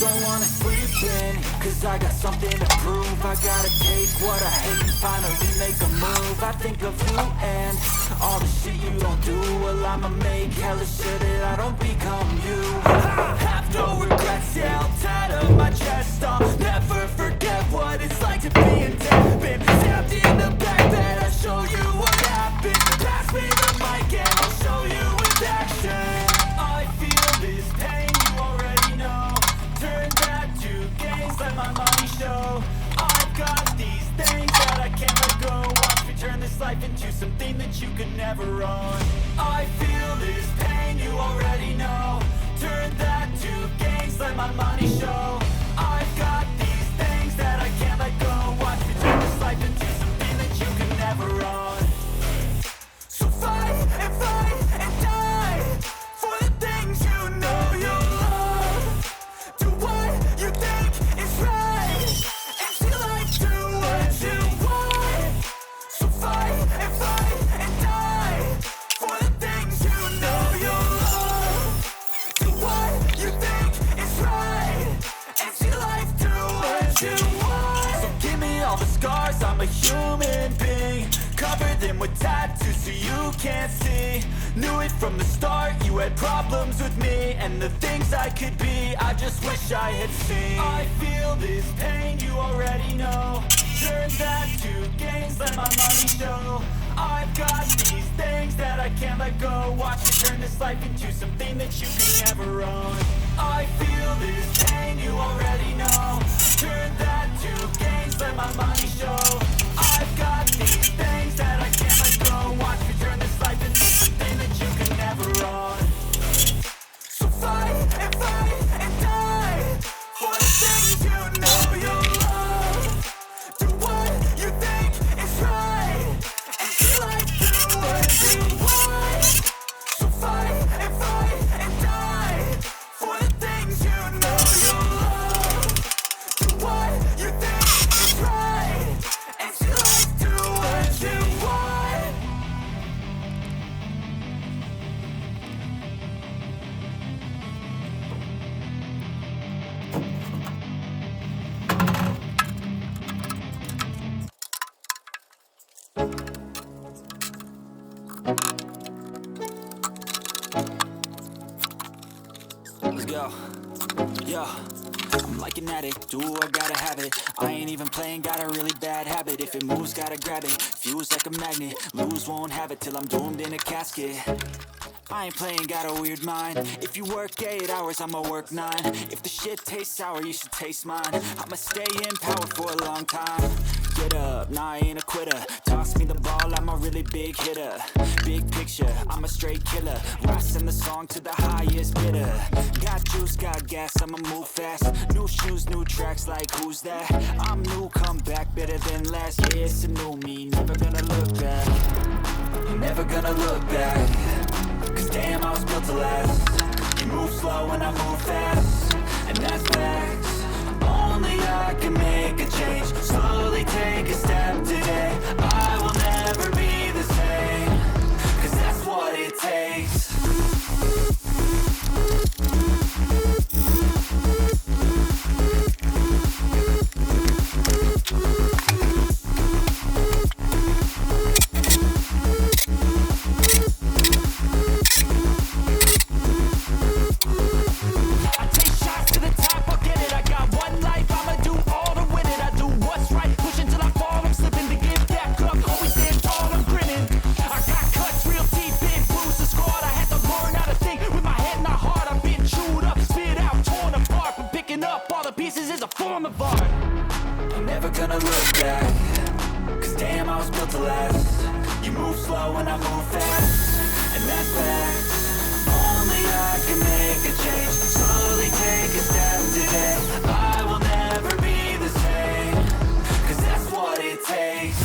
Don't wanna sleep in, cause I got something to prove. I gotta take what I hate and finally make a move. I think of you and all the shit you don't do. Well, I'ma make hella sure that I don't become you. I have no regrets, yeah, I'll tattoo my chest. I'll never forget what it's like to be in debt. Been stabbed in the back bed, I'll show you what happened. Pass me the mic and I'll show you with action. I feel this pain, you already know. Turn that to gains, let my money show. I've got these things that I can't let go. Watch me turn this life into something that you could never own. I feel this pain, you already know. Turn that to gains, let my money show. I've got these things that I can't let go. Watch me turn this life into something that you could never own. So fight and die for the things you know you love. Do what you think is right, and feel like do what you want. So fight and die for the things you know you love. Do what you think is right, and feel like do what you want. So give me all the scars, I'm a human being. Cover them with tattoos so you can't see. Knew it from the start, you had problems with me and the things I could be, I just wish I had seen. I feel this pain, you already know. Turn that to gains, let my money show. I've got these things that I can't let go. Watch me turn this life into something that you could never own. I feel this pain, you already know. Turn that to gains, let my money show. I've got these things that I can't let go. Watch me turn this life into something that you could never own. So fight and die for the things you know you love. Do what you think is right, and feel like do what you want. So fight and die for the things you know you love. Do what you think is right, and feel like do what you want. Let's go. Yo, I'm like an addict, do I gotta have it. I ain't even playing, got a really bad habit. If it moves, gotta grab it, fuse like a magnet. Lose, won't have it till I'm doomed in a casket. I ain't playing, got a weird mind. If you work 8 hours, I'ma work 9. If the shit tastes sour, you should taste mine. I'ma stay in power for a long time. Get up, nah, I ain't a quitter. Toss me the ball, I'm a really big hitter. Big picture, I'm a straight killer. Rising the song to the highest bidder. Got juice, got gas, I'ma move fast. New shoes, new tracks, like who's that? I'm new, come back, better than last. Yeah, it's a new me, never gonna look back. Never gonna look back. Cause damn, I was built to last. You move slow and I move fast, and that's facts. Only I can make a change. Slowly take a step today. I will never be the same, cause that's what it takes. was built to last. You move slow and I move fast, and that's facts. Only I can make a change. Slowly take a step today. I will never be the same, 'cause that's what it takes.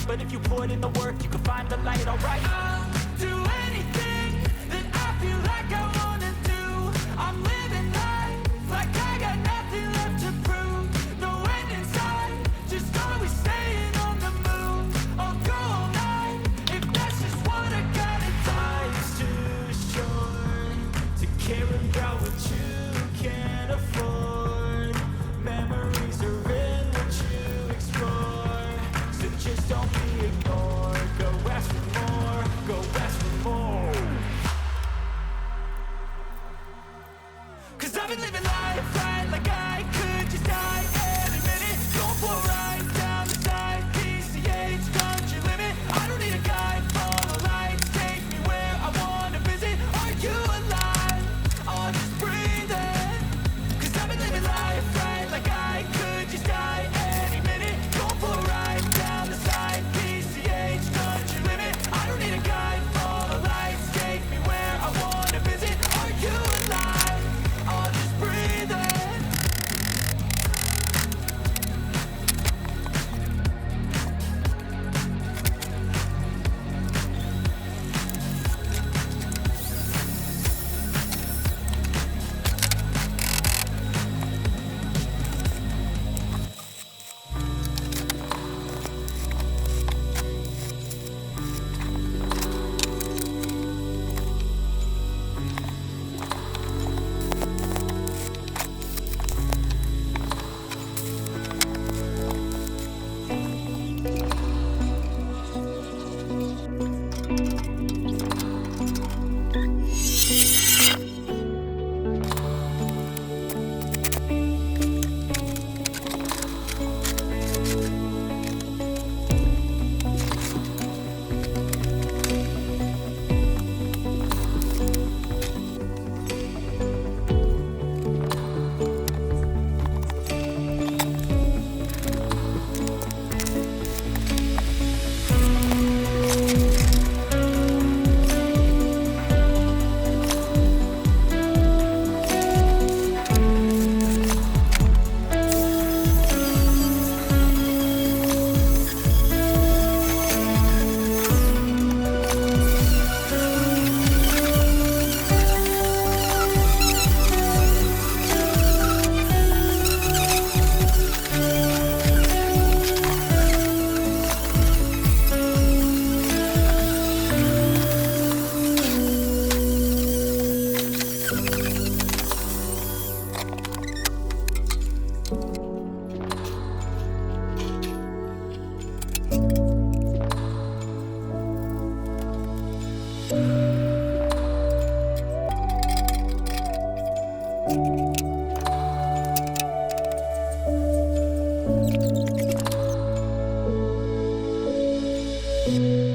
But if you put in the work, you can find the light, alright? I'll do anything that I feel like I wanna do. I'm living life like I got nothing left to prove. No end in sight, just always staying on the move. I'll go all night, if that's just what I gotta do. Life's too short to care about what you can't afford. Memories are in what you explore, so just don't be ignored. Go ask for more, go ask you.